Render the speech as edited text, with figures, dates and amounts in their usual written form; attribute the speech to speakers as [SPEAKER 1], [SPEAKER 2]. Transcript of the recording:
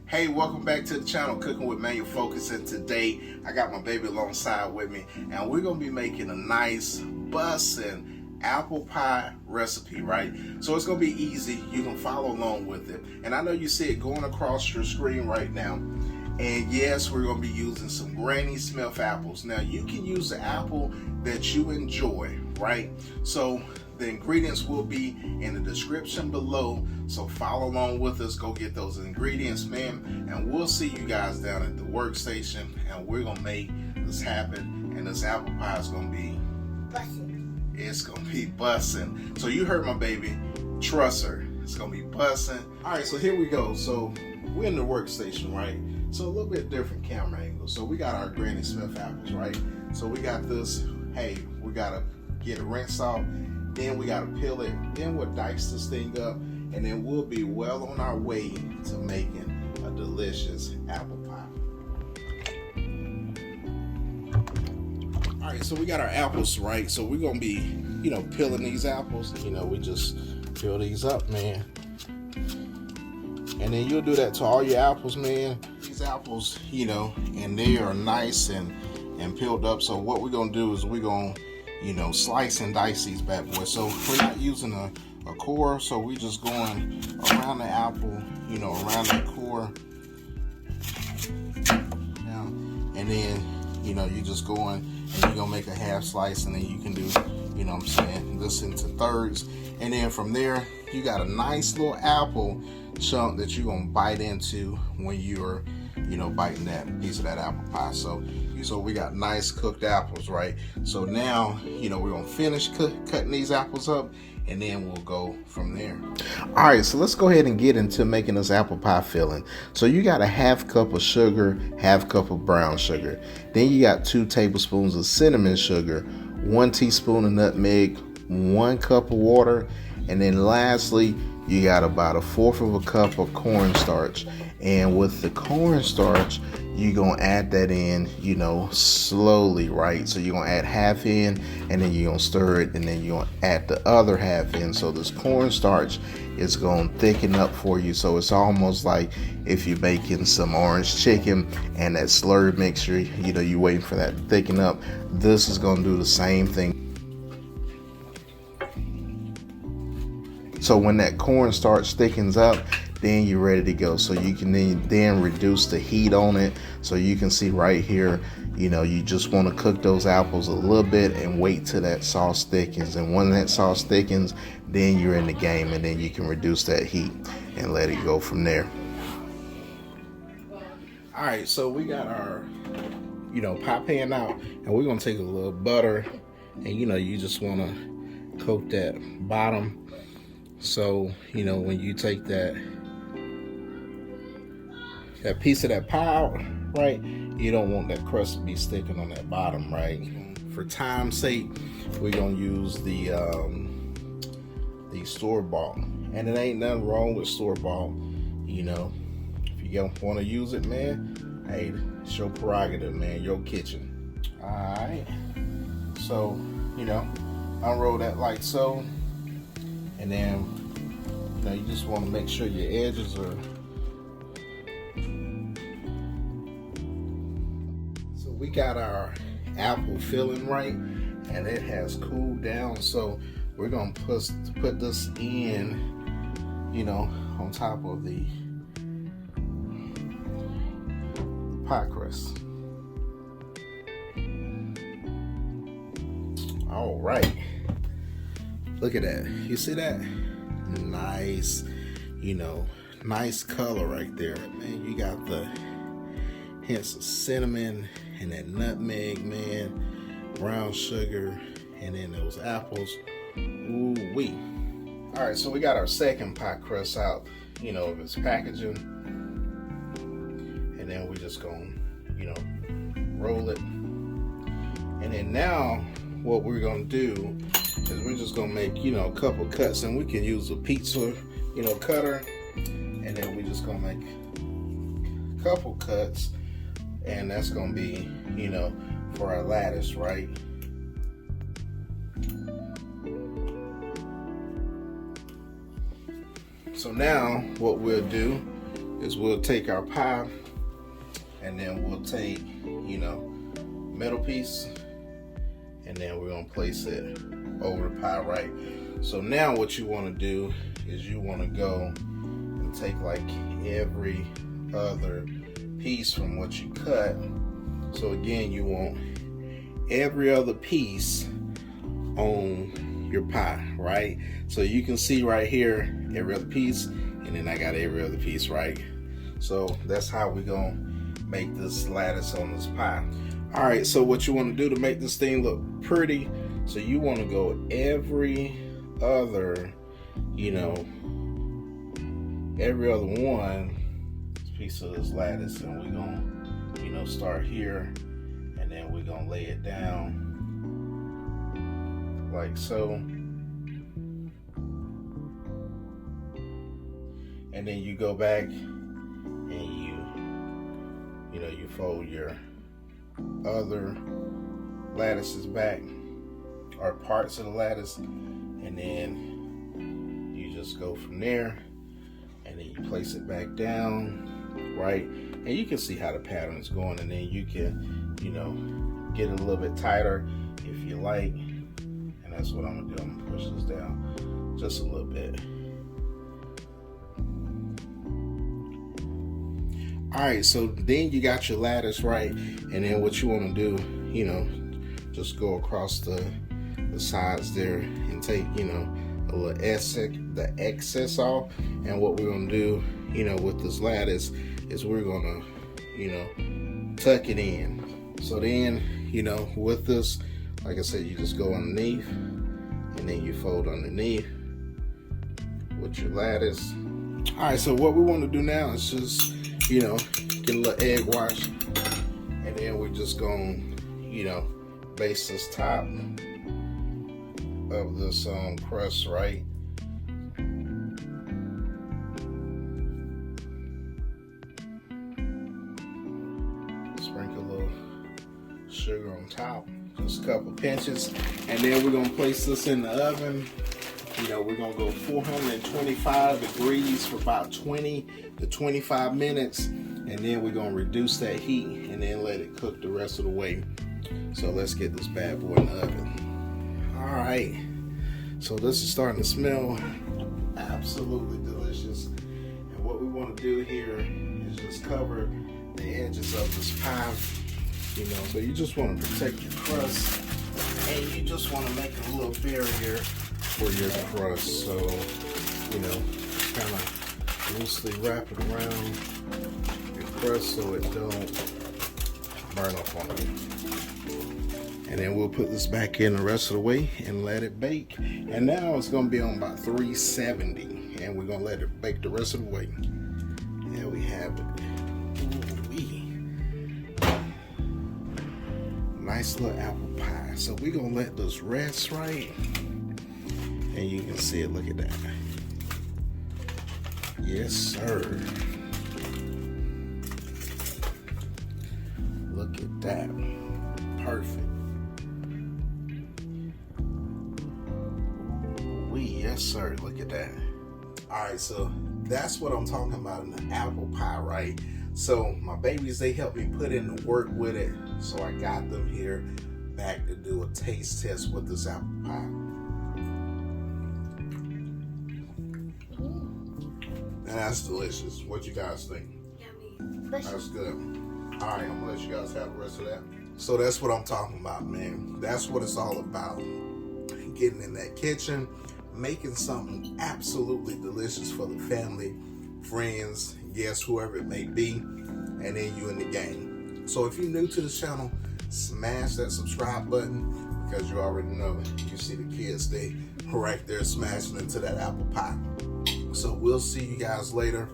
[SPEAKER 1] Hey, welcome back to the channel, Cooking with Manual Focus, and today I got my baby alongside with me, and we're gonna be making a nice bussin' apple pie recipe, right? So it's gonna be easy. You can follow along with it, and I know you see it going across your screen right now. And yes, we're gonna be using some Granny Smith apples. Now you can use the apple that you enjoy, right? So the ingredients will be in the description below, so follow along with us. Go get those ingredients, man, and we'll see you guys down at the workstation, and we're gonna make this happen. And this apple pie is gonna be bussin'. It's gonna be bussin'. So you heard my baby, trust her, it's gonna be bussin'. All right, so here we go. So we're in the workstation, right? So a little bit different camera angle. So we got our Granny Smith apples, right? So we got this. Hey, we gotta get it rinsed off. Then we gotta peel it, then we'll dice this thing up, and then we'll be well on our way to making a delicious apple pie. All right, so we got our apples, right? So we're gonna be, peeling these apples. We just peel these up, man. And then you'll do that to all your apples, man. These apples, and they are nice and peeled up. So what we're gonna do is we're gonna slice and dice these bad boys. So we're not using a core, so we're just going around the apple, around the core. Now, and then, you just going and you're gonna make a half slice, and then you can do, this into thirds. And then from there, you got a nice little apple chunk that you're gonna bite into when you're, biting that piece of that apple pie. So we got nice cooked apples, right? So now, we're gonna finish cutting these apples up, and then we'll go from there. All right, so let's go ahead and get into making this apple pie filling. So you got a half cup of sugar, half cup of brown sugar. Then you got 2 tablespoons of cinnamon sugar, 1 teaspoon of nutmeg, 1 cup of water, and then lastly, you got about 1/4 of a cup of cornstarch. And with the cornstarch, you're gonna add that in, slowly, right? So you're gonna add half in, and then you're gonna stir it, and then you're gonna add the other half in. So this cornstarch is gonna thicken up for you. So it's almost like if you're making some orange chicken and that slurry mixture, you're waiting for that to thicken up. This is gonna do the same thing. So when that cornstarch thickens up, then you're ready to go. So you can then reduce the heat on it. So you can see right here, you just want to cook those apples a little bit and wait till that sauce thickens. And when that sauce thickens, then you're in the game, and then you can reduce that heat and let it go from there. All right, so we got our, pie pan out, and we're gonna take a little butter, and you just want to coat that bottom. So, when you take that piece of that pie out, right, you don't want that crust to be sticking on that bottom, right? For time's sake, we're gonna use the store-bought, and it ain't nothing wrong with store-bought. If you don't want to use it, man, hey, it's your prerogative, man, your kitchen. All right, so unroll that like so. And then, you just want to make sure your edges are. So we got our apple filling, right? And it has cooled down. So we're going to put this in, on top of the pie crust. All right. Look at that. You see that? Nice, nice color right there. Man, you got the hints of cinnamon and that nutmeg, man, brown sugar, and then those apples. Ooh-wee. All right, so we got our second pie crust out, of its packaging. And then we're just gonna, roll it. And then now what we're gonna do is we're just gonna make, a couple cuts, and we can use a pizza, cutter, and then we're just gonna make a couple cuts, and that's gonna be, for our lattice, right? So now what we'll do is we'll take our pie, and then we'll take, middle piece, and then we're gonna place it over the pie, right? So now what you want to do is you want to go and take like every other piece from what you cut. So again, you want every other piece on your pie, right? So you can see right here, every other piece, and then I got every other piece, right? So that's how we're gonna make this lattice on this pie. All right, so what you want to do to make this thing look pretty, so you want to go every other, every other one piece of this lattice, and we're gonna, start here, and then we're gonna lay it down like so, and then you go back and you fold your other lattices back, or parts of the lattice, and then you just go from there, and then you place it back down, right? And you can see how the pattern is going, and then you can, get it a little bit tighter if you like. And that's what I'm gonna do. I'm gonna push this down just a little bit. All right, so then you got your lattice, right? And then what you want to do, just go across the sides there and take, a little the excess off. And what we're gonna do, with this lattice is we're gonna, tuck it in. So then, with this, like I said, you just go underneath, and then you fold underneath with your lattice. All right, so what we want to do now is just, get a little egg wash, and then we're just gonna, base this top of this crust, right? Sprinkle a little sugar on top, just a couple pinches, and then we're gonna place this in the oven. We're gonna go 425 degrees for about 20 to 25 minutes, and then we're gonna reduce that heat and then let it cook the rest of the way. So let's get this bad boy in the oven. All right, so this is starting to smell absolutely delicious. And what we want to do here is just cover the edges of this pie. So you just want to protect your crust, and you just want to make a little barrier for your crust. So, kind of loosely wrap it around your crust so it don't burn off on you. And then we'll put this back in the rest of the way and let it bake. And now it's going to be on about 370, and we're going to let it bake the rest of the way. There we have it. Ooh-wee. Nice little apple pie. So we're going to let this rest, right? And you can see it, look at that. Yes, sir. Look at that. Perfect. Yes, sir. Look at that. All right, so that's what I'm talking about in the apple pie, right? So my babies, they helped me put in the work with it. So I got them here back to do a taste test with this apple pie. And that's delicious. What you guys think? Yummy. That's good. All right, I'm gonna let you guys have the rest of that. So that's what I'm talking about, man. That's what it's all about. Getting in that kitchen, making something absolutely delicious for the family, friends, yes, whoever it may be, and then you in the game. So if you're new to this channel, smash that subscribe button, because you already know, you see the kids, they right there smashing into that apple pie. So we'll see you guys later.